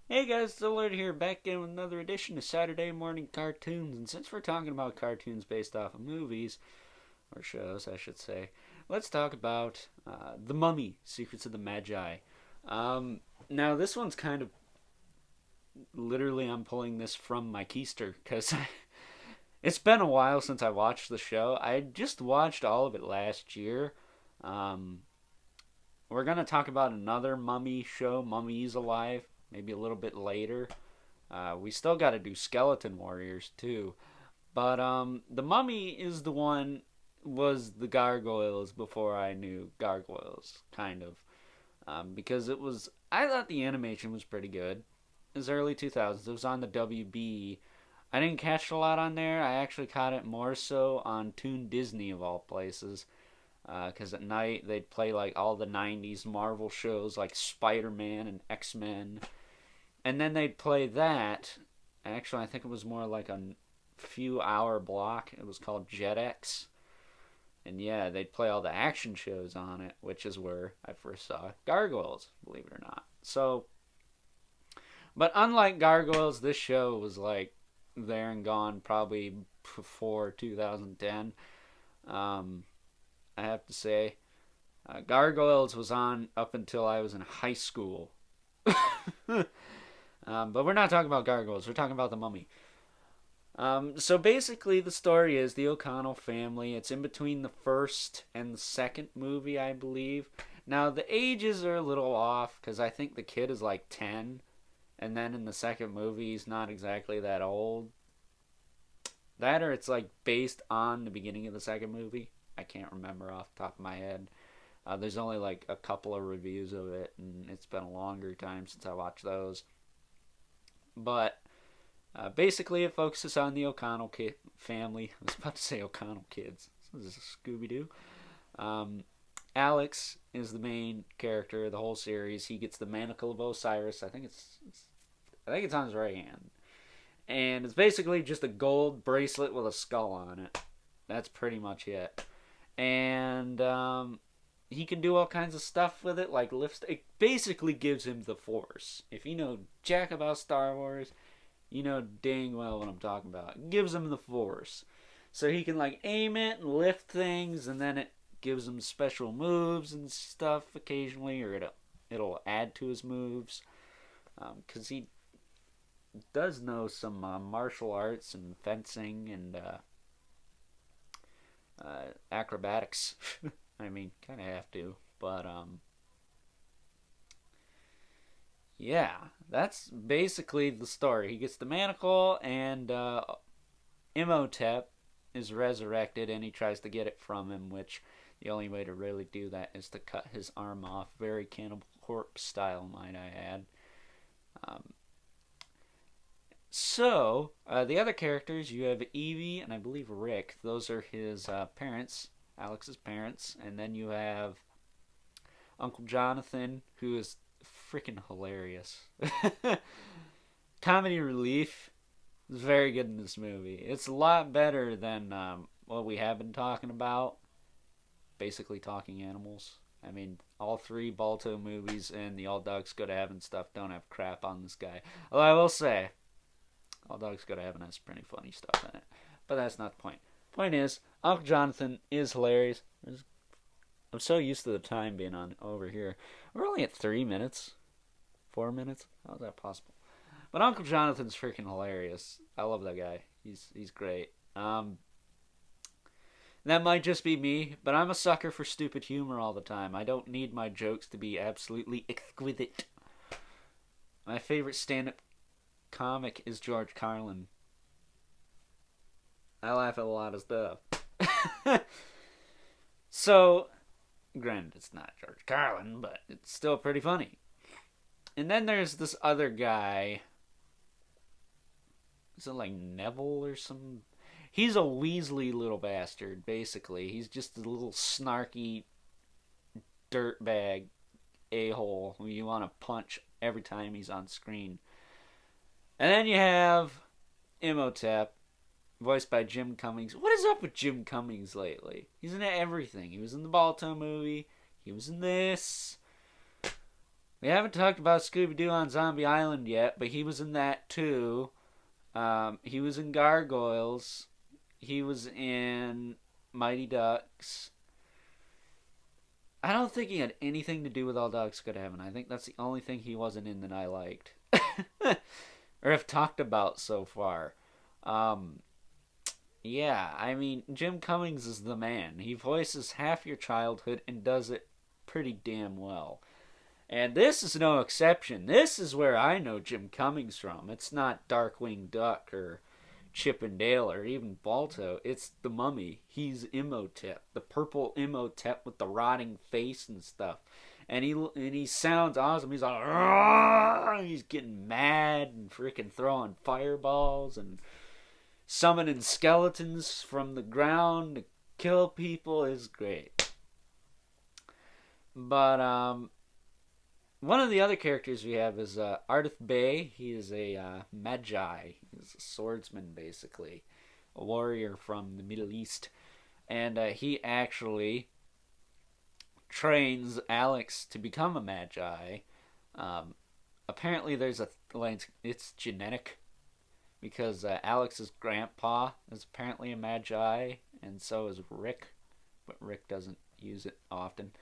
Hey guys, Dillard here, back in with another edition of Saturday Morning Cartoons. And since we're talking about cartoons based off of movies, or shows, I should say, let's talk about The Mummy, Secrets of the Magi. Now, this one's kind of literally, I'm pulling this from my keister because it's been a while since I watched the show. I just watched all of it last year. Um, we're going to talk about another Mummy show, Mummy's Alive, maybe a little bit later. We still got to do Skeleton Warriors too. But the Mummy is the one, was the Gargoyles before I knew Gargoyles, kind of. Because I thought the animation was pretty good. It was early 2000s. It was on the WB. I didn't catch a lot on there. I actually caught it more so on Toon Disney of all places. Because at night they'd play like all the 90s Marvel shows like Spider-Man and X-Men. And then they'd play that. Actually, I think it was more like a few hour block. It was called JetX. And yeah, they'd play all the action shows on it, which is where I first saw Gargoyles, believe it or not. So, but unlike Gargoyles, this show was like there and gone probably before 2010. I have to say, Gargoyles was on up until I was in high school. But we're not talking about Gargoyles. We're talking about the Mummy. So basically, the story is the O'Connell family. It's in between the first and the second movie, I believe. Now, the ages are a little off because I think the kid is like 10. And then in the second movie, he's not exactly that old. That or it's like based on the beginning of the second movie. I can't remember off the top of my head. There's only like a couple of reviews of it, and it's been a longer time since I watched those. But basically, it focuses on the O'Connell family. I was about to say O'Connell kids. This is Scooby-Doo. Alex is the main character of the whole series. He gets the Manacle of Osiris. I think it's on his right hand, and it's basically just a gold bracelet with a skull on it. That's pretty much it. And he can do all kinds of stuff with it, like lifts. It basically gives him the Force. If you know jack about Star Wars, you know dang well what I'm talking about. It gives him the Force. So he can like aim it and lift things, and then it gives him special moves and stuff occasionally, or it'll add to his moves. Because he does know some martial arts and fencing and acrobatics. I mean, kind of have to, but yeah, that's basically the story. He gets the manacle, and Imhotep is resurrected, and he tries to get it from him, which the only way to really do that is to cut his arm off, very Cannibal Corpse style, might I add. So, the other characters, you have Evie and I believe Rick. Those are his parents, Alex's parents. And then you have Uncle Jonathan, who is freaking hilarious. Comedy relief is very good in this movie. It's a lot better than what we have been talking about. Basically talking animals. I mean, all three Balto movies and the All Dogs Go to Heaven stuff don't have crap on this guy. Although I will say, All Dogs Go to Heaven has pretty funny stuff in it. But that's not the point. Point is, Uncle Jonathan is hilarious. I'm so used to the time being on over here. We're only at 3 minutes. 4 minutes? How is that possible? But Uncle Jonathan's freaking hilarious. I love that guy. He's great. That might just be me, but I'm a sucker for stupid humor all the time. I don't need my jokes to be absolutely exquisite. My favorite stand-up comic is George Carlin. I laugh at a lot of stuff. So, granted, it's not George Carlin, but it's still pretty funny. And then there's this other guy. Is it like Neville or some? He's a Weasley little bastard, basically. He's just a little snarky dirtbag a-hole who you want to punch every time he's on screen. And then you have Imhotep, voiced by Jim Cummings. What is up with Jim Cummings lately? He's in everything. He was in the Balto movie. He was in this. We haven't talked about Scooby-Doo on Zombie Island yet, but he was in that too. He was in Gargoyles. He was in Mighty Ducks. I don't think he had anything to do with All Dogs Go to Heaven. I think that's the only thing he wasn't in that I liked. Or have talked about so far. Yeah, I mean, Jim Cummings is the man. He voices half your childhood and does it pretty damn well. And this is no exception. This is where I know Jim Cummings from. It's not Darkwing Duck or Chip and Dale or even Balto. It's the Mummy. He's Imhotep, the purple Imhotep with the rotting face and stuff. And he sounds awesome. He's like, "Argh!" He's getting mad and freaking throwing fireballs and summoning skeletons from the ground to kill people. Is great. But one of the other characters we have is Ardith Bey. He is a Magi. He's a swordsman, basically. A warrior from the Middle East. And he actually trains Alex to become a Magi. Apparently there's it's genetic. Because Alex's grandpa is apparently a Magi. And so is Rick. But Rick doesn't use it often.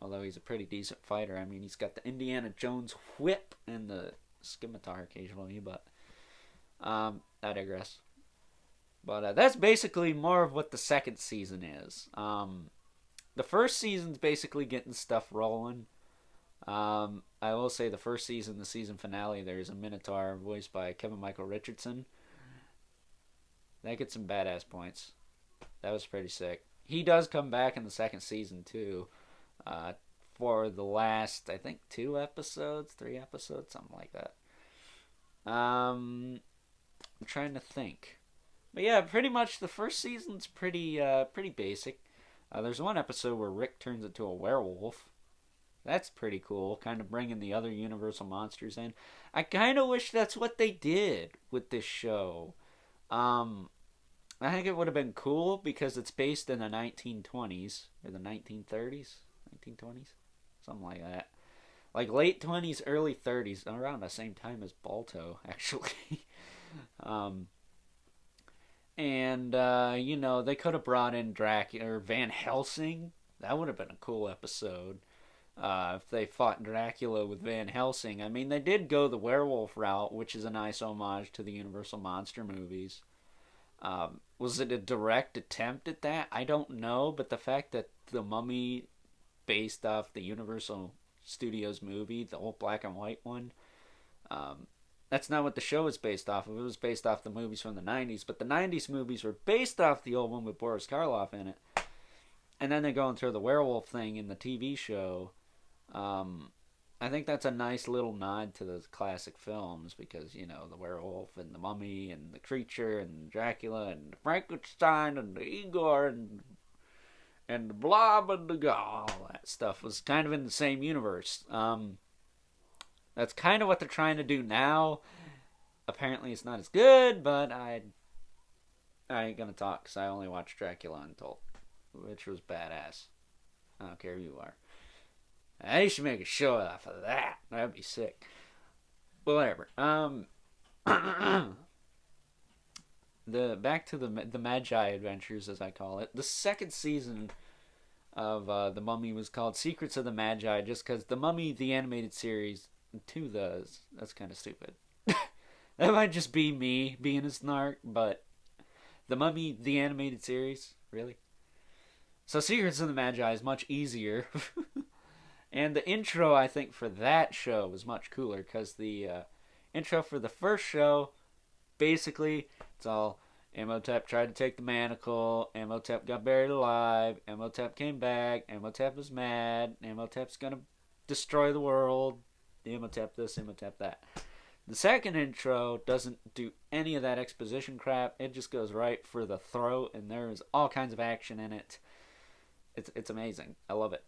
Although he's a pretty decent fighter. I mean, he's got the Indiana Jones whip and the scimitar occasionally, but I digress. But that's basically more of what the second season is. The first season's basically getting stuff rolling. I will say the first season, the season finale, there's a Minotaur voiced by Kevin Michael Richardson. That gets some badass points. That was pretty sick. He does come back in the second season, too. For the last, I think, 3 episodes, something like that. I'm trying to think. But yeah, pretty much the first season's pretty basic. There's one episode where Rick turns into a werewolf. That's pretty cool, kind of bringing the other Universal monsters in. I kind of wish that's what they did with this show. I think it would have been cool because it's based in the 1920s, or the 1930s, 1920s, something like that. Like late 20s, early 30s, around the same time as Balto, actually. They could have brought in Dracula or Van Helsing. That would have been a cool episode. If they fought Dracula with Van Helsing. I mean, they did go the werewolf route, which is a nice homage to the Universal Monster movies. Was it a direct attempt at that? I don't know, but the fact that The Mummy, based off the Universal Studios movie, the old black and white one, that's not what the show is based off of. It was based off the movies from the 90s, but the 90s movies were based off the old one with Boris Karloff in it. And then they're going through the werewolf thing in the TV show. I think that's a nice little nod to those classic films because, the werewolf and the mummy and the creature and Dracula and Frankenstein and the Igor and the blob and the all that stuff was kind of in the same universe. That's kind of what they're trying to do now. Apparently it's not as good, but I ain't gonna talk because I only watched Dracula Untold, which was badass. I don't care who you are. They should make a show off of that. That'd be sick. Well, whatever. Back to the Magi adventures, as I call it. The second season of The Mummy was called Secrets of the Magi, just because The Mummy, the animated series, that's kind of stupid. That might just be me being a snark, but The Mummy, the animated series, really? So Secrets of the Magi is much easier. And the intro, I think, for that show was much cooler because the intro for the first show, basically, it's all Imhotep tried to take the manacle. Imhotep got buried alive. Imhotep came back. Imhotep was mad. Imhotep's gonna destroy the world. Imhotep this, Imhotep that. The second intro doesn't do any of that exposition crap. It just goes right for the throat, and there's all kinds of action in it. It's amazing. I love it.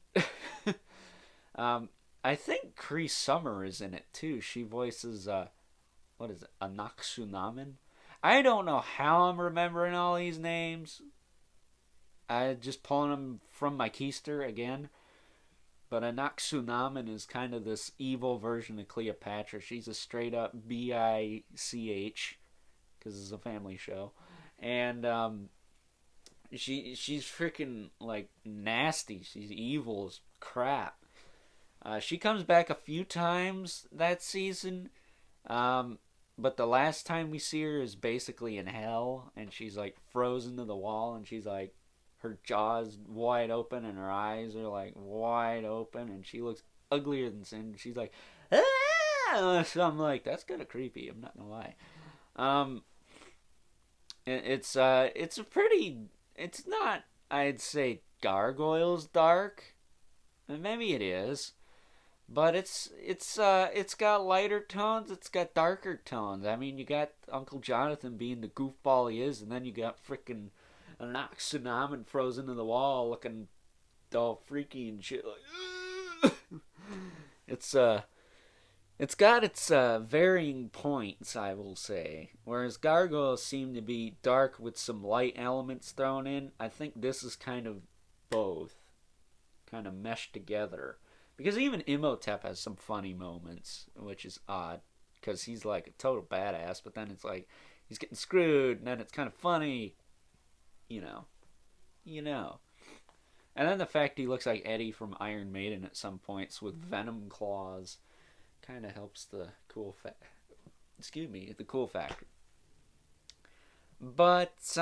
I think Cree Summer is in it too. She voices what is it? Anaxunamin? I don't know how I'm remembering all these names. I just pulling them from my keister again. But Anaxunamin is kind of this evil version of Cleopatra. She's a straight up B-I-C-H, because it's a family show. And she's freaking like nasty. She's evil as crap. She comes back a few times that season. But the last time we see her is basically in hell, and she's like frozen to the wall, and she's like, her jaw's wide open, and her eyes are like wide open, and she looks uglier than sin. She's like, ah! So I'm like, that's kind of creepy. I'm not gonna lie. It's a pretty. It's not, I'd say, Gargoyles dark. Maybe it is. But it's got lighter tones, it's got darker tones. I mean, you got Uncle Jonathan being the goofball he is, and then you got frickin' Anaxunamin frozen to the wall looking all freaky and shit. Like, it's got its varying points, I will say. Whereas Gargoyles seem to be dark with some light elements thrown in, I think this is kind of both. Kind of meshed together. Because even Imhotep has some funny moments, which is odd. Because he's like a total badass, but then it's like, he's getting screwed, and then it's kind of funny. You know. And then the fact he looks like Eddie from Iron Maiden at some points with venom claws kind of helps the cool the cool factor. But,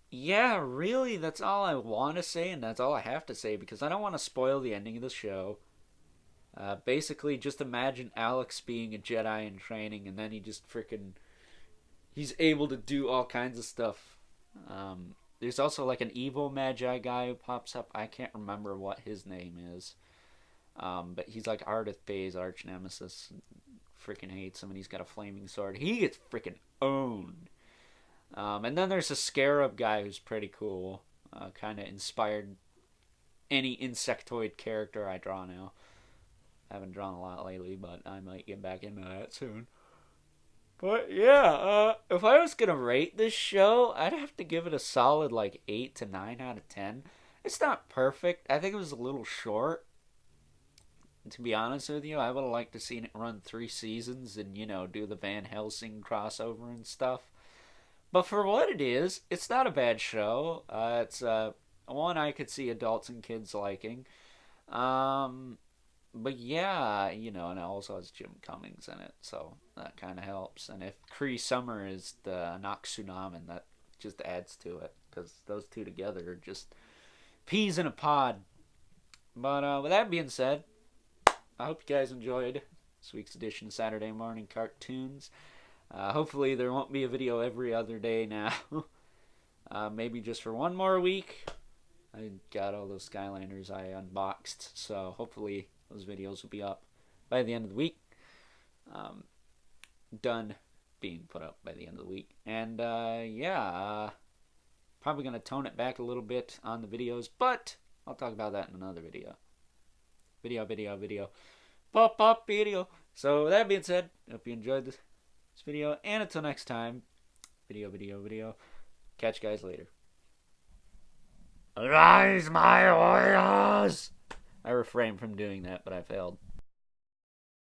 yeah, really, that's all I want to say, and that's all I have to say, because I don't want to spoil the ending of the show. Basically, just imagine Alex being a Jedi in training, and then he's able to do all kinds of stuff. There's also like an evil Magi guy who pops up. I can't remember what his name is. But he's like Ardith Bay's arch nemesis. Freaking hates him, and he's got a flaming sword. He gets freaking owned. And then there's a scarab guy who's pretty cool. Kind of inspired any insectoid character I draw now. I haven't drawn a lot lately, but I might get back into that soon. But yeah, if I was going to rate this show, I'd have to give it a solid like 8 to 9 out of 10. It's not perfect. I think it was a little short. To be honest with you, I would have liked to seen it run 3 seasons and, do the Van Helsing crossover and stuff. But for what it is, it's not a bad show. It's one I could see adults and kids liking. But yeah, and it also has Jim Cummings in it, so that kind of helps. And if Cree Summer is the Anaxunamin, that just adds to it, because those two together are just peas in a pod. But with that being said, I hope you guys enjoyed this week's edition of Saturday Morning Cartoons. Hopefully there won't be a video every other day now. Maybe just for one more week. I got all those Skylanders I unboxed, so hopefully those videos will be up by the end of the week. Done being put up by the end of the week. And probably going to tone it back a little bit on the videos, but I'll talk about that in another video. Video. Pop video. So with that being said, hope you enjoyed this video, and until next time, video. Catch you guys later. Arise, my warriors! I refrained from doing that, but I failed.